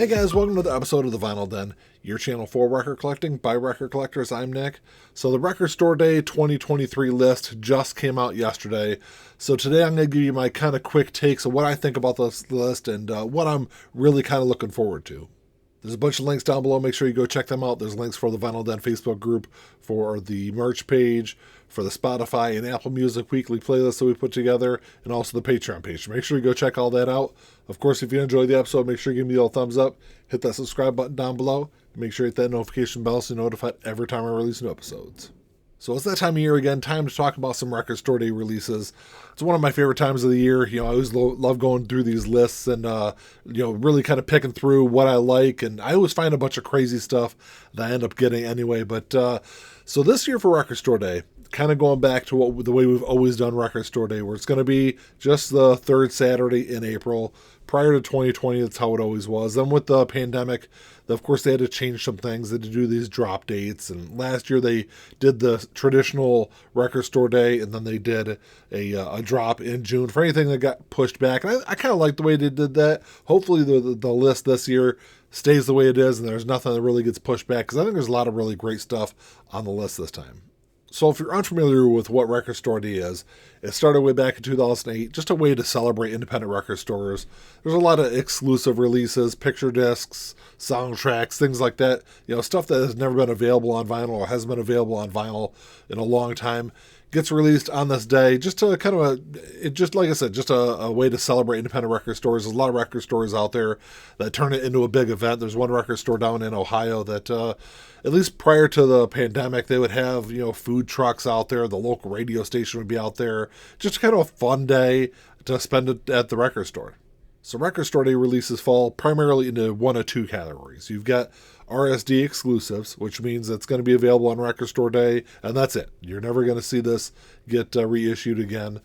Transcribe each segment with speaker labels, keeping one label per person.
Speaker 1: Hey guys, welcome to the episode of the Vinyl Den, your channel for record collecting by record collectors. I'm Nick. So the Record Store Day 2023 list just came out yesterday. So today I'm going to give you my kind of quick takes of what I think about this list and what I'm really kind of looking forward to. There's a bunch of links down below. Make sure you go check them out. There's links for the Vinyl Den Facebook group, for the merch page, for the Spotify and Apple Music weekly playlist that we put together, and also the Patreon page. Make sure you go check all that out. Of course, if you enjoyed the episode, make sure you give me a little thumbs up. Hit that subscribe button down below. Make sure you hit that notification bell so you're notified every time I release new episodes. So it's that time of year again, time to talk about some Record Store Day releases. It's one of my favorite times of the year. I always love going through these lists and, really kind of picking through what I like. And I always find a bunch of crazy stuff that I end up getting anyway. But so this year for Record Store Day, kind of going back to the way we've always done Record Store Day, where it's going to be just the third Saturday in April. Prior to 2020, that's how it always was. Then with the pandemic, of course, they had to change some things. They had to do these drop dates. And last year, they did the traditional Record Store Day, and then they did a drop in June for anything that got pushed back. And I kind of like the way they did that. Hopefully, the list this year stays the way it is, and there's nothing that really gets pushed back, because I think there's a lot of really great stuff on the list this time. So if you're unfamiliar with what Record Store Day is, it started way back in 2008, just a way to celebrate independent record stores. There's a lot of exclusive releases, picture discs, soundtracks, things like that. Stuff that has never been available on vinyl or hasn't been available on vinyl in a long time gets released on this day, just to kind of a way to celebrate independent record stores. There's a lot of record stores out there that turn it into a big event. There's one record store down in Ohio that, at least prior to the pandemic, they would have, food trucks out there. The local radio station would be out there. Just kind of a fun day to spend it at the record store. So Record Store Day releases fall primarily into one of two categories. You've got RSD exclusives, which means it's going to be available on Record Store Day, and that's it. You're never going to see this get reissued again.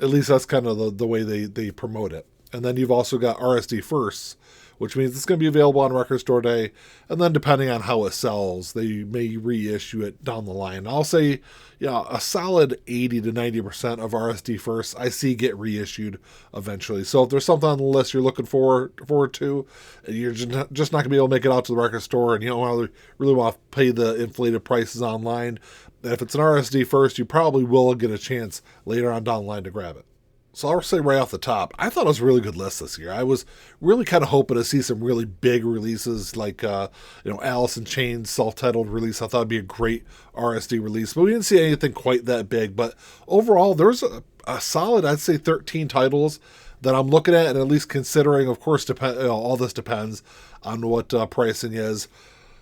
Speaker 1: At least that's kind of the way they promote it. And then you've also got RSD firsts, which means it's going to be available on Record Store Day, and then depending on how it sells, they may reissue it down the line. I'll say, a solid 80 to 90% of RSD firsts I see get reissued eventually. So if there's something on the list you're looking forward to, and you're just not going to be able to make it out to the record store, and you don't really want to pay the inflated prices online, if it's an RSD first, you probably will get a chance later on down the line to grab it. So I'll say right off the top, I thought it was a really good list this year. I was really kind of hoping to see some really big releases like, Alice in Chains self-titled release. I thought it'd be a great RSD release, but we didn't see anything quite that big. But overall, there's a solid, I'd say 13 titles that I'm looking at and at least considering. Of course, all this depends on what pricing is.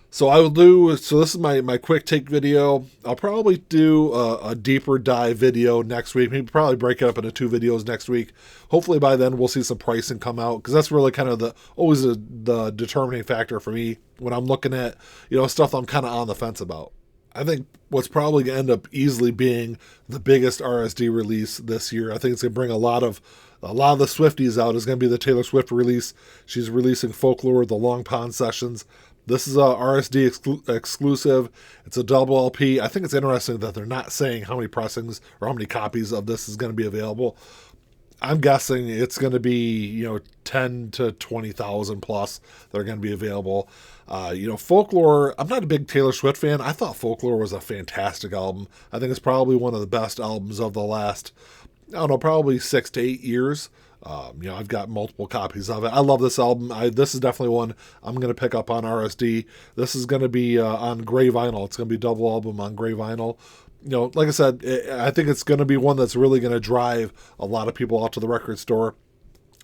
Speaker 1: So this is my quick take video. I'll probably do a deeper dive video next week. Maybe probably break it up into 2 videos next week. Hopefully by then we'll see some pricing come out, because that's really kind of always the determining factor for me when I'm looking at, stuff I'm kind of on the fence about. I think what's probably going to end up easily being the biggest RSD release this year. I think it's going to bring a lot of the Swifties out. Is going to be the Taylor Swift release. She's releasing Folklore, the Long Pond Sessions. This is a RSD exclusive. It's a double LP. I think it's interesting that they're not saying how many pressings or how many copies of this is going to be available. I'm guessing it's going to be, 10 to 20,000 plus that are going to be available. Folklore, I'm not a big Taylor Swift fan. I thought Folklore was a fantastic album. I think it's probably one of the best albums of the last, probably 6 to 8 years. I've got multiple copies of it. I love this album. This is definitely one I'm going to pick up on RSD. This is going to be on gray vinyl. It's going to be a double album on gray vinyl. Like I said, I think it's going to be one that's really going to drive a lot of people out to the record store.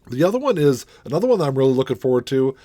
Speaker 1: The other one is another one that I'm really looking forward to,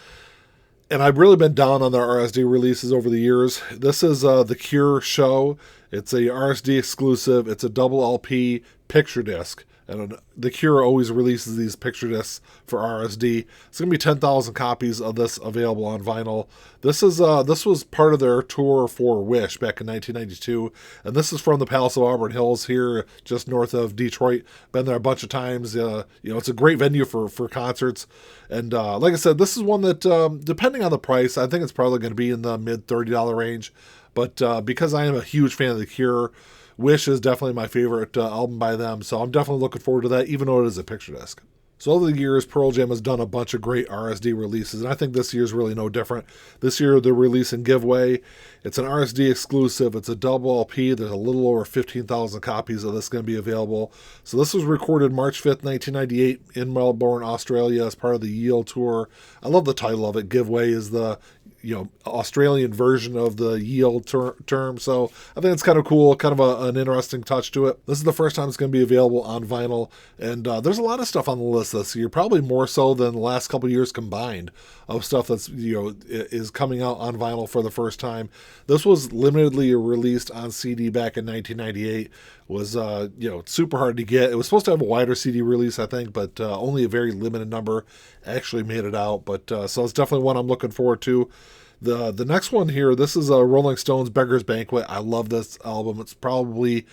Speaker 1: and I've really been down on their RSD releases over the years. This is The Cure Show. It's a RSD exclusive. It's a double LP picture disc. And The Cure always releases these picture discs for RSD. It's going to be 10,000 copies of this available on vinyl. This was part of their tour for Wish back in 1992. And this is from the Palace of Auburn Hills here, just north of Detroit. Been there a bunch of times. It's a great venue for concerts. And like I said, this is one that, depending on the price, I think it's probably going to be in the mid $30 range. But because I am a huge fan of The Cure, Wish is definitely my favorite album by them, so I'm definitely looking forward to that, even though it is a picture disc. So over the years, Pearl Jam has done a bunch of great RSD releases, and I think this year's really no different. This year, they're releasing Giveaway. It's an RSD exclusive. It's a double LP. There's a little over 15,000 copies of this going to be available. So this was recorded March 5th, 1998 in Melbourne, Australia as part of the Yield Tour. I love the title of it. Giveaway is the Australian version of the Yield term. So I think it's kind of cool, kind of an interesting touch to it. This is the first time it's going to be available on vinyl, and there's a lot of stuff on the list this year, probably more so than the last couple of years combined, of stuff that's is coming out on vinyl for the first time. This was limitedly released on CD back in 1998. Was super hard to get. It was supposed to have a wider CD release, I think, but only a very limited number actually made it out. But so it's definitely one I'm looking forward to. The next one here, this is a Rolling Stones Beggar's Banquet. I love this album. It's probably,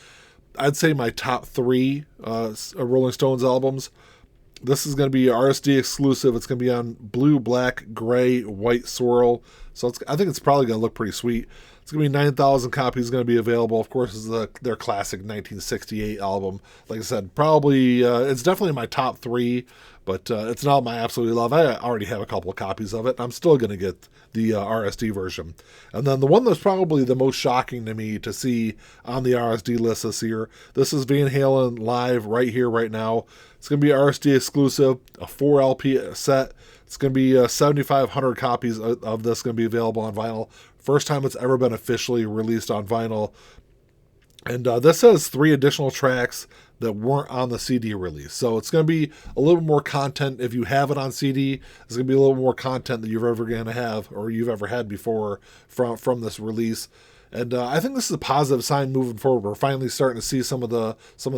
Speaker 1: I'd say, my top three Rolling Stones albums. This is going to be RSD exclusive. It's going to be on blue, black, gray, white swirl. So I think it's probably going to look pretty sweet. It's going to be 9,000 copies going to be available. Of course, it's their classic 1968 album. Like I said, probably, it's definitely my top three, but it's an album I absolutely love. I already have a couple of copies of it. I'm still going to get the RSD version. And then the one that's probably the most shocking to me to see on the RSD list this year, this is Van Halen live right here, right now. It's going to be RSD exclusive, a 4 LP set. It's going to be 7,500 copies of this going to be available on vinyl. First time it's ever been officially released on vinyl. And this has 3 additional tracks that weren't on the CD release. So it's going to be a little more content if you have it on CD. It's going to be a little more content that you're ever going to have or you've ever had before from this release. And I think this is a positive sign moving forward. We're finally starting to see some of the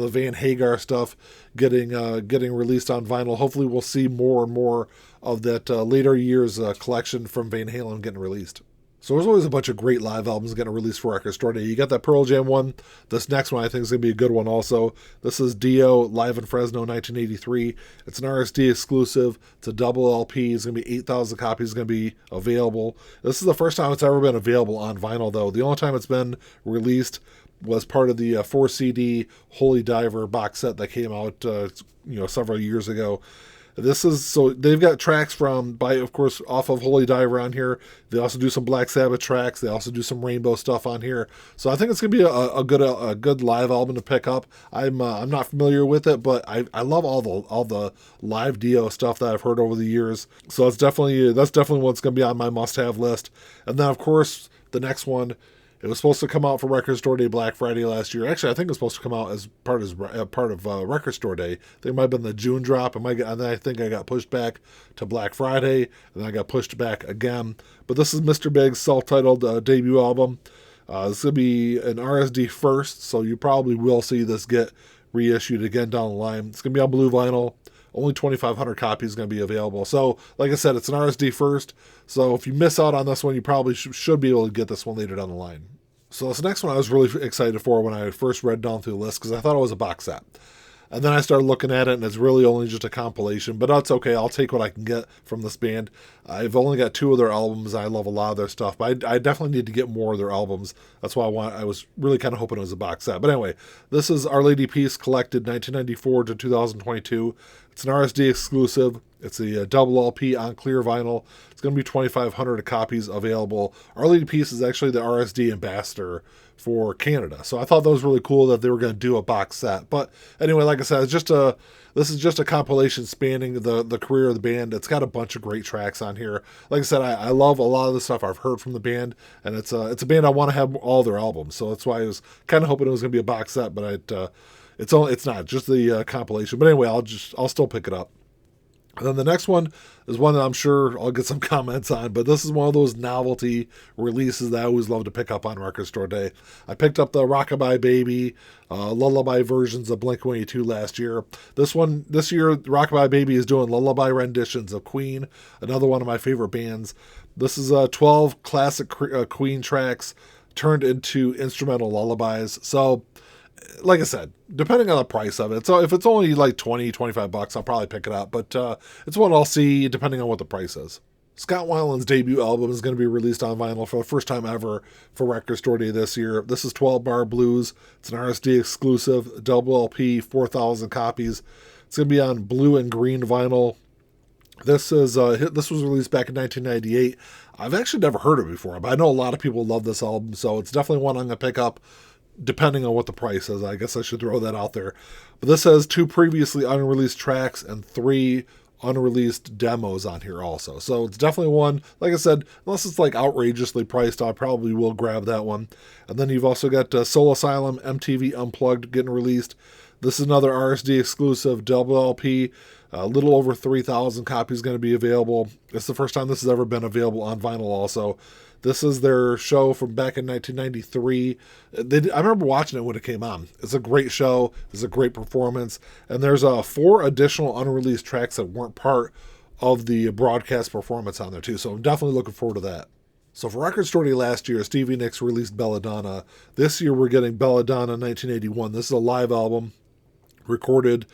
Speaker 1: Van Hagar stuff getting released on vinyl. Hopefully we'll see more and more of that later years collection from Van Halen getting released. So there's always a bunch of great live albums getting released for Record Store Day. You got that Pearl Jam one. This next one I think is going to be a good one also. This is Dio live in Fresno 1983. It's an RSD exclusive. It's a double LP. It's going to be 8,000 copies going to be available. This is the first time it's ever been available on vinyl though. The only time it's been released was part of the 4 CD Holy Diver box set that came out several years ago. So they've got tracks of course, off of Holy Diver on here. They also do some Black Sabbath tracks. They also do some Rainbow stuff on here. So I think it's going to be a good live album to pick up. I'm not familiar with it, but I love all the live Dio stuff that I've heard over the years. So that's definitely what's going to be on my must-have list. And then, of course, the next one, it was supposed to come out for Record Store Day Black Friday last year. Actually, I think it was supposed to come out as part of Record Store Day. I think it might have been the June drop. And then I think I got pushed back to Black Friday, and then I got pushed back again. But this is Mr. Big's self-titled debut album. This is going to be an RSD first, so you probably will see this get reissued again down the line. It's going to be on blue vinyl. Only 2,500 copies going to be available. So, like I said, it's an RSD first. So if you miss out on this one, you probably should be able to get this one later down the line. So this next one I was really excited for when I first read down through the list because I thought it was a box set. And then I started looking at it, and it's really only just a compilation. But that's okay. I'll take what I can get from this band. I've only got 2 of their albums. I love a lot of their stuff. But I definitely need to get more of their albums. That's why I was really kind of hoping it was a box set. But anyway, this is Our Lady Peace Collected 1994 to 2022. It's an RSD exclusive. It's a double LP on clear vinyl. It's going to be 2,500 copies available. Our Lady Peace is actually the RSD ambassador for Canada. So I thought that was really cool that they were going to do a box set. But anyway, like I said, this is just a compilation spanning the career of the band. It's got a bunch of great tracks on here. Like I said, I love a lot of the stuff I've heard from the band, and it's a band I want to have all their albums. So that's why I was kind of hoping it was going to be a box set, but it's not just the compilation. But anyway, I'll still pick it up. And then the next one is one that I'm sure I'll get some comments on, but this is one of those novelty releases that I always love to pick up on Record Store Day. I picked up the Rockabye Baby, Lullaby versions of Blink-182 last year. This year, Rockabye Baby is doing lullaby renditions of Queen, another one of my favorite bands. This is 12 classic Queen tracks turned into instrumental lullabies. So, like I said, depending on the price of it. So if it's only like $20-$25, I'll probably pick it up. But it's one I'll see depending on what the price is. Scott Weiland's debut album is going to be released on vinyl for the first time ever for Record Store Day this year. This is 12 Bar Blues. It's an RSD exclusive, double LP, 4,000 copies. It's going to be on blue and green vinyl. This was released back in 1998. I've actually never heard it before, but I know a lot of people love this album, so it's definitely one I'm going to pick up depending on what the price is. I guess I should throw that out there. But this has 2 previously unreleased tracks and 3 unreleased demos on here also. So it's definitely one, like I said, unless it's like outrageously priced, I probably will grab that one. And then you've also got Soul Asylum MTV Unplugged getting released. This is another RSD exclusive double LP. A little over 3,000 copies going to be available. It's the first time this has ever been available on vinyl also. This is their show from back in 1993. I remember watching it when it came on. It's a great show. It's a great performance. And there's 4 additional unreleased tracks that weren't part of the broadcast performance on there too. So I'm definitely looking forward to that. So for Record Store Day last year, Stevie Nicks released Belladonna. This year we're getting Belladonna 1981. This is a live album recorded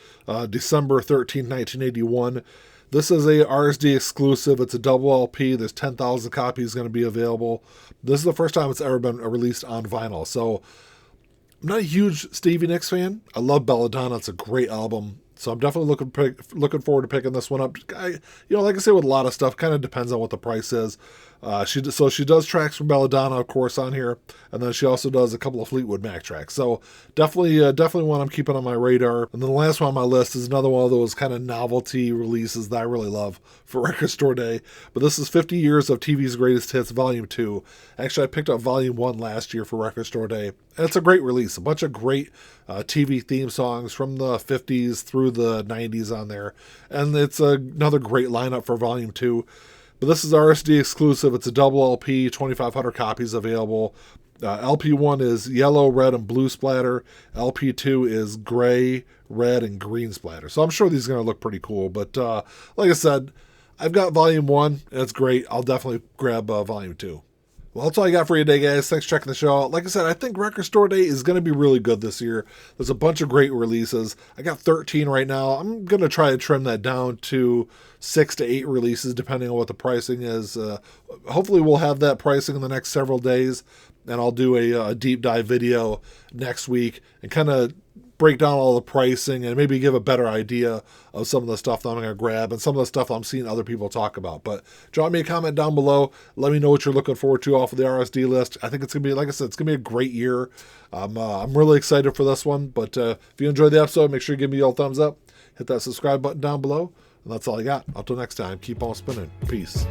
Speaker 1: December 13, 1981. This is a RSD exclusive. It's a double LP. There's 10,000 copies going to be available. This is the first time it's ever been released on vinyl. So I'm not a huge Stevie Nicks fan. I love Belladonna. It's a great album. So I'm definitely looking forward to picking this one up. Like I say with a lot of stuff, kind of depends on what the price is. She does tracks from Belladonna, of course, on here, and then she also does a couple of Fleetwood Mac tracks. So definitely one I'm keeping on my radar. And then the last one on my list is another one of those kind of novelty releases that I really love for Record Store Day. But this is 50 Years of TV's Greatest Hits, Volume 2. Actually, I picked up Volume 1 last year for Record Store Day. And it's a great release. A bunch of great TV theme songs from the 50s through the 90s on there. And it's another great lineup for Volume 2. But this is RSD exclusive. It's a double LP, 2,500 copies available. LP1 is yellow, red, and blue splatter. LP2 is gray, red, and green splatter. So I'm sure these are going to look pretty cool. But like I said, I've got Volume 1, and it's great. I'll definitely grab Volume 2. Well, that's all I got for you today, guys. Thanks for checking the show out. Like I said, I think Record Store Day is going to be really good this year. There's a bunch of great releases. I got 13 right now. I'm going to try to trim that down to 6 to 8 releases, depending on what the pricing is. Hopefully, we'll have that pricing in the next several days, and I'll do a deep dive video next week and kind of break down all the pricing and maybe give a better idea of some of the stuff that I'm going to grab and some of the stuff I'm seeing other people talk about. But drop me a comment down below. Let me know what you're looking forward to off of the RSD list. I think it's going to be, like I said, it's going to be a great year. I'm really excited for this one. But if you enjoyed the episode, make sure you give me a thumbs up. Hit that subscribe button down below. And that's all I got. Until next time, keep on spinning. Peace.